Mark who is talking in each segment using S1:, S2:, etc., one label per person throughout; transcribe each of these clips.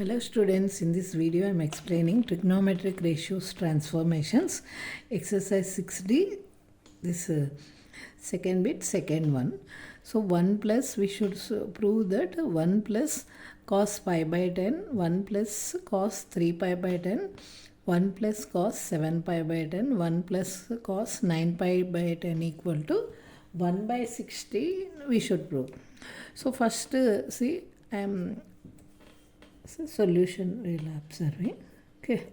S1: Hello students, in this video I am explaining trigonometric ratios transformations, exercise 6D, this second bit, second one. So 1 plus, we should prove that 1 plus cos pi by 10, 1 plus cos 3 pi by 10, 1 plus cos 7 pi by 10, 1 plus cos 9 pi by 10 equal to 1 by 60 we should prove. So first see I am solution we will observe. Okay,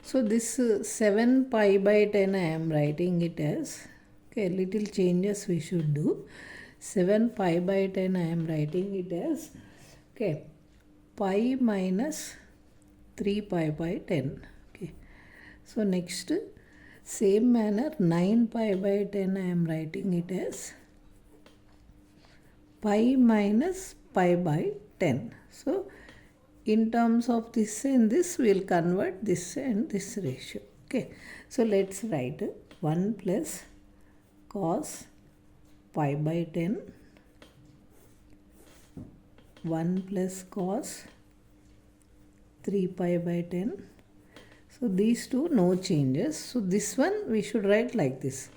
S1: so this 7 pi by 10 I am writing it as, okay, little changes we should do. 7 pi by 10 I am writing it as, okay, pi minus 3 pi by 10. Okay, so next same manner 9 pi by 10 I am writing it as pi minus pi by 10. So in terms of this and this, we will convert this and this ratio. Okay, so let's write 1 plus cos pi by 10, 1 plus cos 3 pi by 10. So these two no changes. So this one we should write like this,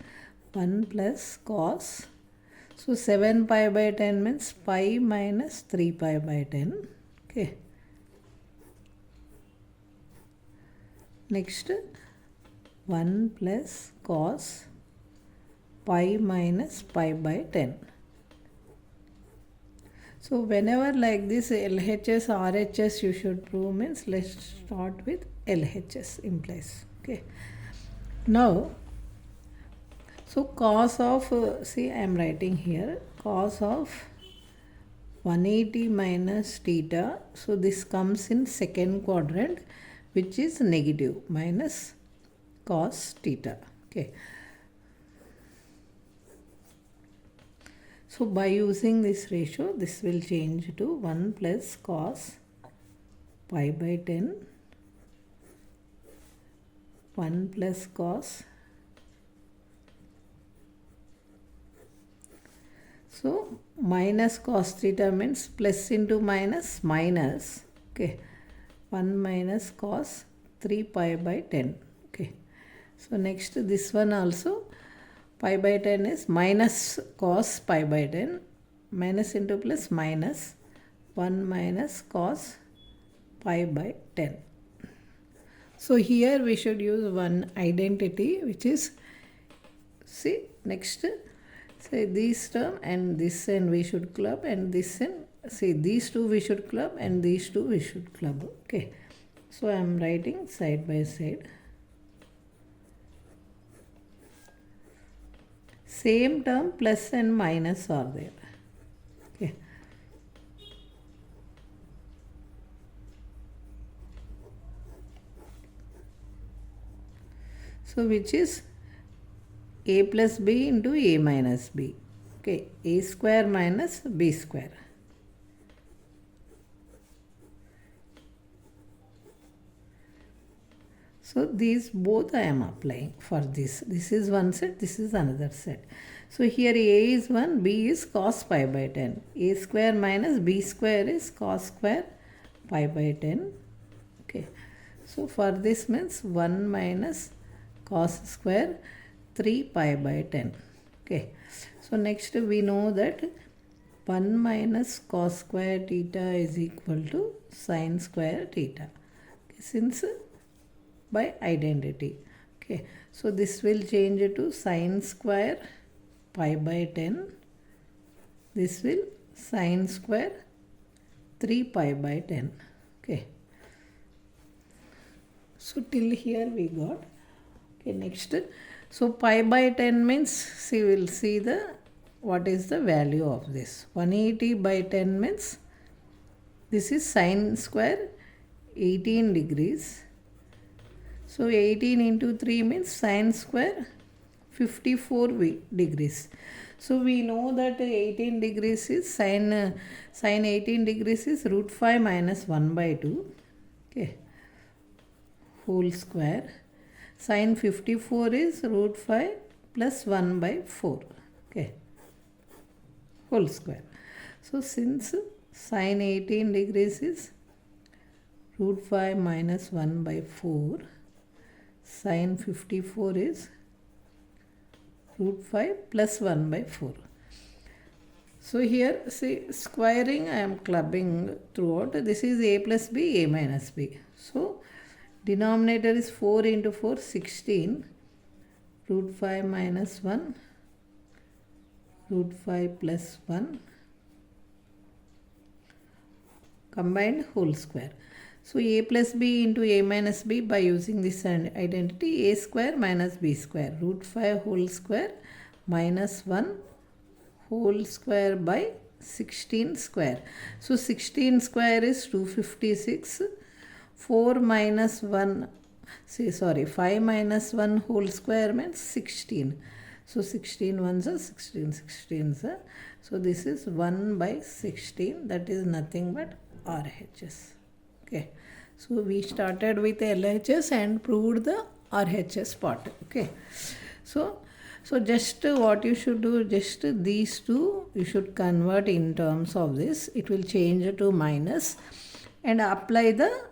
S1: 1 plus cos. So 7 pi by 10 means pi minus 3 pi by 10. Okay. Next 1 plus cos pi minus pi by 10. So whenever like this LHS, RHS you should prove means let's start with LHS implies. Okay. Now, so cos of, see I am writing here, cos of 180 minus theta. So this comes in second quadrant, which is negative, minus cos theta. Okay. So by using this ratio, this will change to 1 plus cos pi by 10, 1 plus cos. So minus cos theta means plus into minus, minus. Okay. 1 minus cos 3 pi by 10. Okay. So next this one also, pi by 10 is minus cos pi by 10, minus into plus minus 1 minus cos pi by 10. So here we should use one identity, which is, see next, say this term and this and we should club, and this and see these two we should club and these two we should club. Okay, so I am writing side by side. Same term plus and minus are there. Okay. So which is a plus b into a minus b. Okay, a square minus b square. So these both I am applying for this. This is one set, this is another set. So here a is 1, b is cos pi by 10. A square minus b square is cos square pi by 10. Okay. So for this means 1 minus cos square 3 pi by 10. Okay. So next we know that 1 minus cos square theta is equal to sin square theta. Okay. Since by identity. Okay, so this will change to sin square pi by 10. This will sin square 3 pi by 10. Okay, so till here we got. Okay, next, so pi by 10 means, see, we'll see the what is the value of this. 180 by 10 means this is sin square 18 degrees. So 18 into 3 means sin square 54 degrees. So we know that 18 degrees is sin 18 degrees is root 5 minus 1 by 2. Okay, whole square. Sin 54 is root 5 plus 1 by 4. Okay, whole square. So since sin 18 degrees is root 5 minus 1 by 4 sine 54 is root 5 plus 1 by 4. So here, see, squaring I am clubbing throughout. This is a plus b, a minus b. So denominator is 4 into 4, 16. Root 5 minus 1, root 5 plus 1, combined whole square. So a plus b into a minus b, by using this identity, a square minus b square, root 5 whole square minus 1 whole square by 16 square. So 16 square is 256. 4 minus 1, 5 minus 1 whole square means 16. So 16 ones are 16, 16s are. So this is 1 by 16, that is nothing but RHS. Okay. So we started with LHS and proved the RHS part. Okay. So just what you should do, just these two you should convert in terms of this. It will change to minus and apply the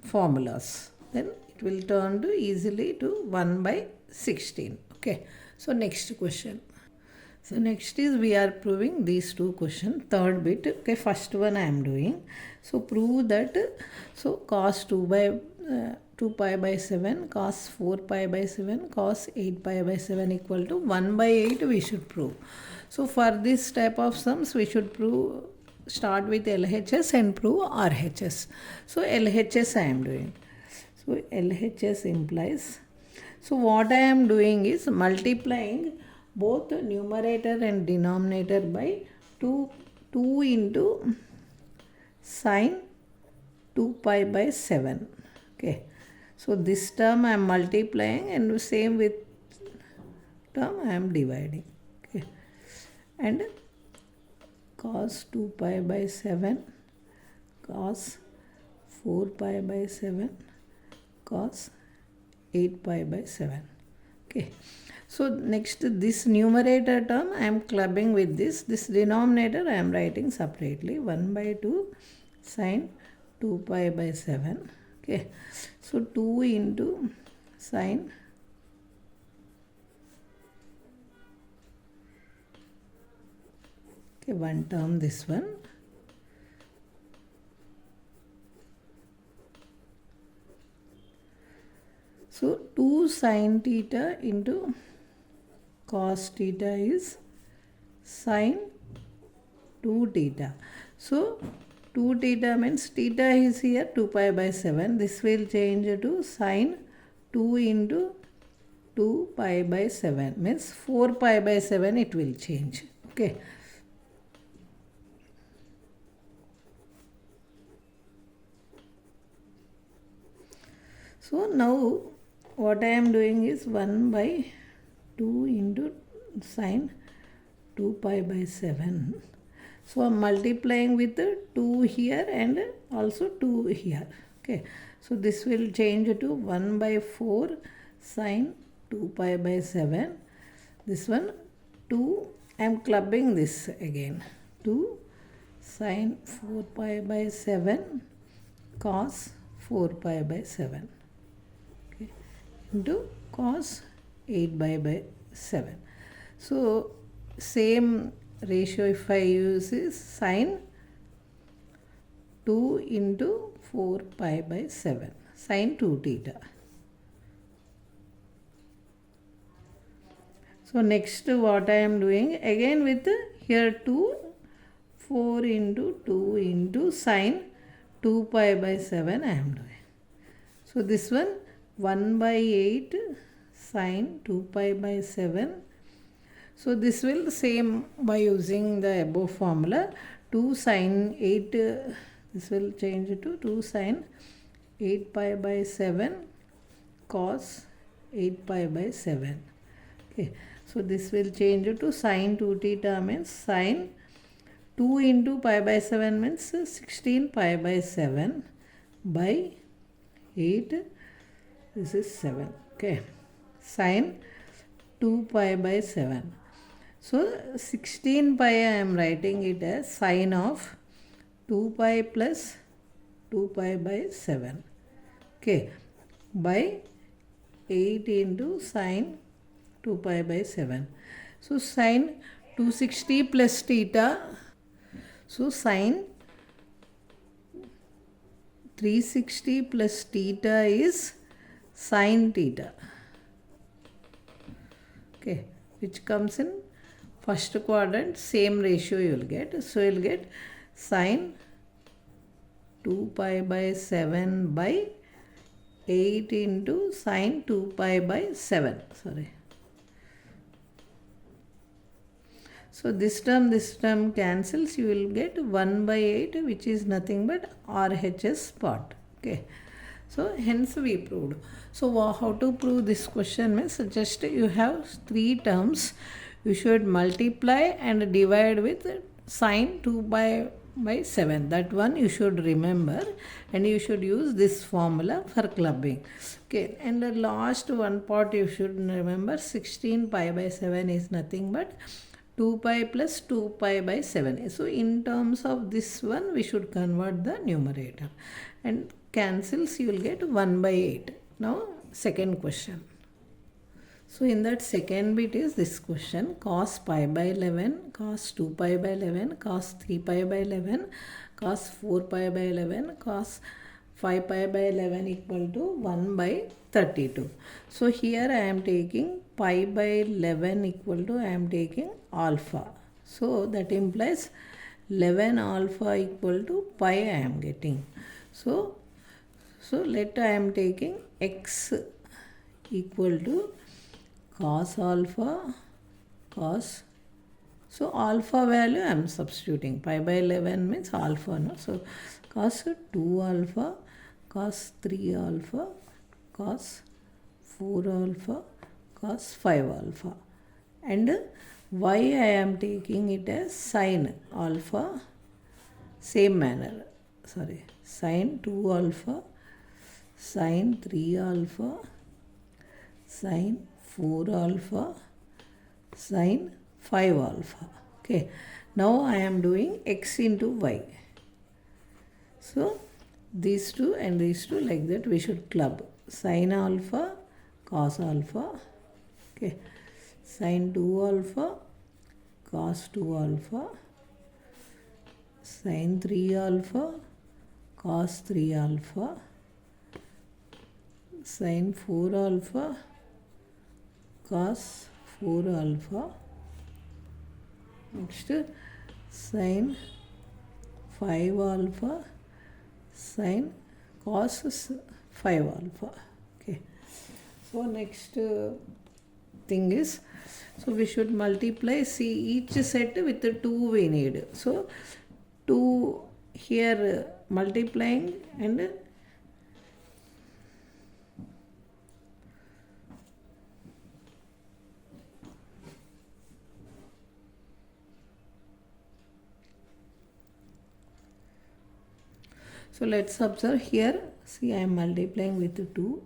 S1: formulas. Then it will turn to easily to 1 by 16. Okay. So next question. So next is we are proving these two questions. Third bit. Okay. First one I am doing. So prove that. So cos 2 pi by 7, cos 4 pi by 7, cos 8 pi by 7 equal to 1 by 8 we should prove. So for this type of sums we should prove, start with LHS and prove RHS. So LHS I am doing. So LHS implies, so what I am doing is multiplying both numerator and denominator by 2 into sine 2 pi by 7. Okay. So this term I am multiplying and same with term I am dividing. Okay. And cos 2 pi by 7, cos 4 pi by 7, cos 8 pi by 7. Okay. So next this numerator term I am clubbing with this. This denominator I am writing separately. 1 by 2 sine 2 pi by 7. Okay. So 2 into sine one term, this one. So 2 sine theta into cos theta is sine 2 theta. So 2 theta means theta is here 2 pi by 7. This will change to sine 2 into 2 pi by 7 means 4 pi by 7 it will change. Okay. So now what I am doing is 1 by 2 into sine 2 pi by 7. So I am multiplying with 2 here and also 2 here. Okay. So this will change to 1 by 4 sine 2 pi by 7. This one 2, I am clubbing this again. 2 sine 4 pi by 7 cos 4 pi by 7. Okay. Into cos 8 pi by 7. So same ratio if I use is sine 2 into 4 pi by 7, sine 2 theta. So next what I am doing again with here 2, 4 into 2 into sine 2 pi by 7 I am doing. So this one 1 by 8 sine 2 pi by 7. So this will same by using the above formula. 2 sine 8, this will change to 2 sine 8 pi by 7 cos 8 pi by 7. Okay. So this will change to sine 2 theta means sine 2 into pi by 7 means 16 pi by 7 by 8. This is 7. Okay. Sine 2 pi by 7. So 16 pi I am writing it as sine of 2 pi plus 2 pi by 7. Okay, by 8 into sine 2 pi by 7. So sine 260 plus theta. So sine 360 plus theta is sine theta. Okay, which comes in first quadrant, same ratio you will get. So you will get sine 2 pi by 7 by 8 into sine 2 pi by 7. Sorry. So this term cancels. You will get 1 by 8, which is nothing but RHS part. Okay. So hence we proved. So how to prove this question means just you have 3 terms. You should multiply and divide with sine 2 by 7. That one you should remember, and you should use this formula for clubbing. Okay, and the last one part you should remember, 16 pi by 7 is nothing but 2 pi plus 2 pi by 7. So in terms of this one, we should convert the numerator, and cancels, you will get 1 by 8. Now second question. So in that second bit is this question, cos pi by 11, cos 2 pi by 11, cos 3 pi by 11, cos 4 pi by 11, cos 5 pi by 11 equal to 1 by 32. So here I am taking pi by 11 equal to, I am taking alpha. So that implies 11 alpha equal to pi I am getting. So let I am taking x equal to cos alpha, cos. So alpha value I am substituting. Pi by 11 means alpha, no? So cos 2 alpha, cos 3 alpha, cos 4 alpha, cos 5 alpha. And y I am taking it as sine alpha, same manner. Sorry, sine 2 alpha, sine 3 alpha, sine 4 alpha, sine 5 alpha. Okay, now I am doing x into y. So these two and these two, like that we should club. Sine alpha, cos alpha. Okay, sine 2 alpha, cos 2 alpha, sine 3 alpha, cos 3 alpha, sine 4 alpha, cos 4 alpha. Next, sine 5 alpha, sine cos 5 alpha. Okay. So next thing is, so we should multiply. See, each set with the 2 we need. So 2 here multiplying, and so let's observe here. See, I am multiplying with 2.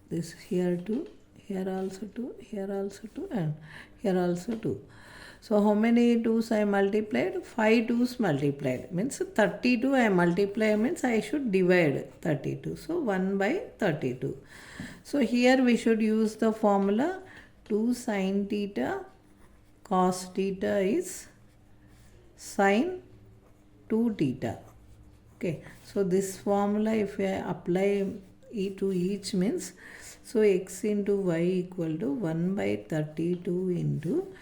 S1: This here 2, here also 2, here also 2, and here also 2. So how many 2's I multiplied? 5 2's multiplied. Means 32 I multiply, means I should divide 32. So 1 by 32. So here we should use the formula 2 sine theta cos theta is sine 2 theta. Okay, so this formula if I apply to each means, so x into y equal to 1 by 32 into,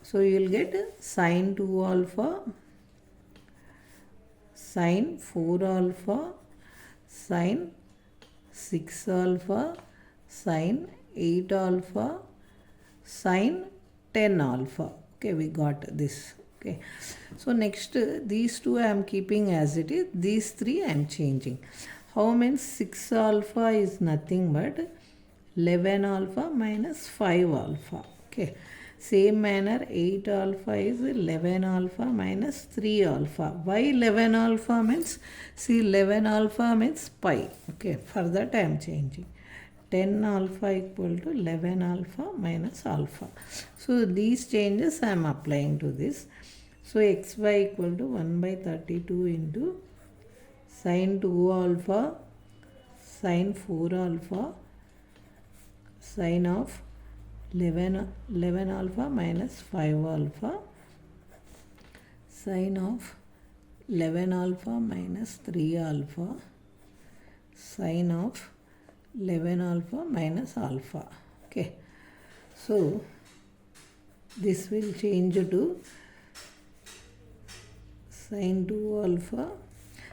S1: so you will get sine 2 alpha, sine 4 alpha, sine 6 alpha, sine 8 alpha, sine 10 alpha. Okay, we got this. Okay, so next these two I am keeping as it is. These 3 I am changing. How means 6 alpha is nothing but 11 alpha minus 5 alpha. Okay, same manner 8 alpha is 11 alpha minus 3 alpha. Why 11 alpha means? See, 11 alpha means pi. Okay, for that I am changing. 10 alpha equal to 11 alpha minus alpha. So these changes I am applying to this. So xy equal to 1 by 32 into Sin 2 alpha, sin 4 alpha, sin of 11 alpha minus 5 alpha, sin of 11 alpha minus 3 alpha, sin of 11 alpha minus alpha. Okay, so this will change to sin 2 alpha.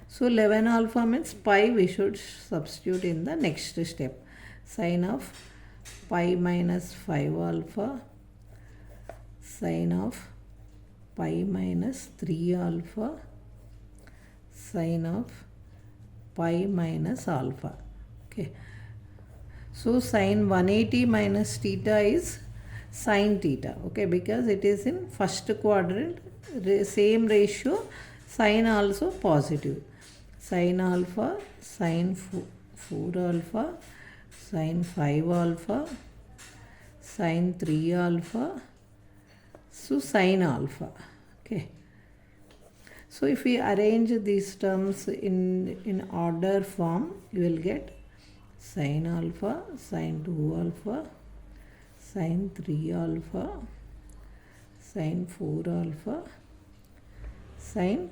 S1: So 11 alpha means pi we should substitute in the next step. Sin of pi minus 5 alpha, sin of pi minus 3 alpha, sin of pi minus alpha. Okay, so sin 180 minus theta is sin theta. Okay, because it is in first quadrant, same ratio, sin also positive. Sin alpha, sin 4 alpha, sin 5 alpha, sin 3 alpha, so sin alpha. Okay, so if we arrange these terms in order form, you will get sin alpha, sin 2 alpha, sin 3 alpha, sin 4 alpha, sin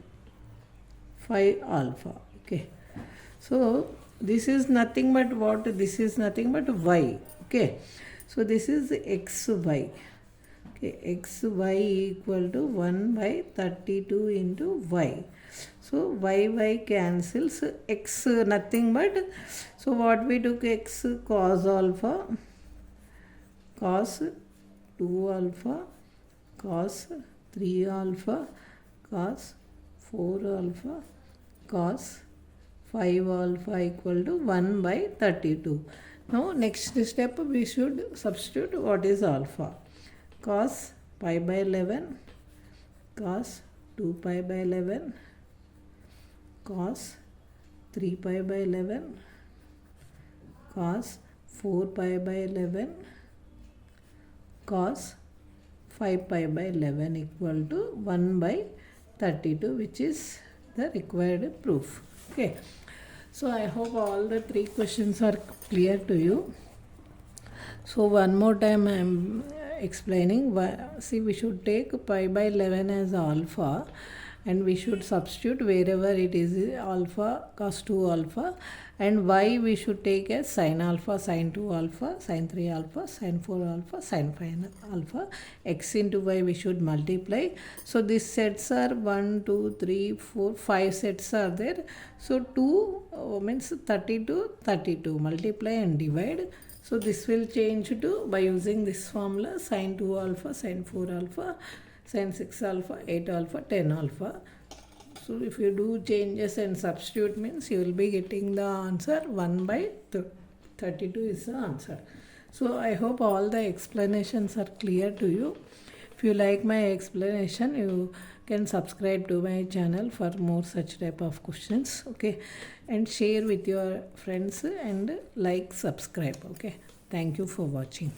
S1: 5 alpha. Okay, so this is nothing but what? This is nothing but y. Okay, so this is xy. Okay, xy equal to 1 by 32 into y. So y cancels, x nothing but, so what we took, x cos alpha, cos 2 alpha, cos 3 alpha, cos 4 alpha, cos 5 alpha equal to 1 by 32. Now next step we should substitute what is alpha. Cos pi by 11, cos 2 pi by 11, cos 3 pi by 11, cos 4 pi by 11, cos 5 pi by 11 equal to 1 by 32, which is the required proof. Okay, so I hope all the 3 questions are clear to you. So one more time I am explaining. See, we should take pi by 11 as alpha, and we should substitute wherever it is alpha, cos 2 alpha, and y we should take as sin alpha, sin 2 alpha, sin 3 alpha, sin 4 alpha, sin 5 alpha. X into y we should multiply. So these sets are 1, 2, 3, 4, 5 sets are there. So 2 means 32, 32. Multiply and divide. So this will change to, by using this formula, sin 2 alpha, sin 4 alpha, sin 6 alpha, 8 alpha, 10 alpha. So if you do changes and substitute, means you will be getting the answer 1 by 32 is the answer. So I hope all the explanations are clear to you. If you like my explanation, you can subscribe to my channel for more such type of questions. Okay, and share with your friends and like, subscribe. Okay, thank you for watching.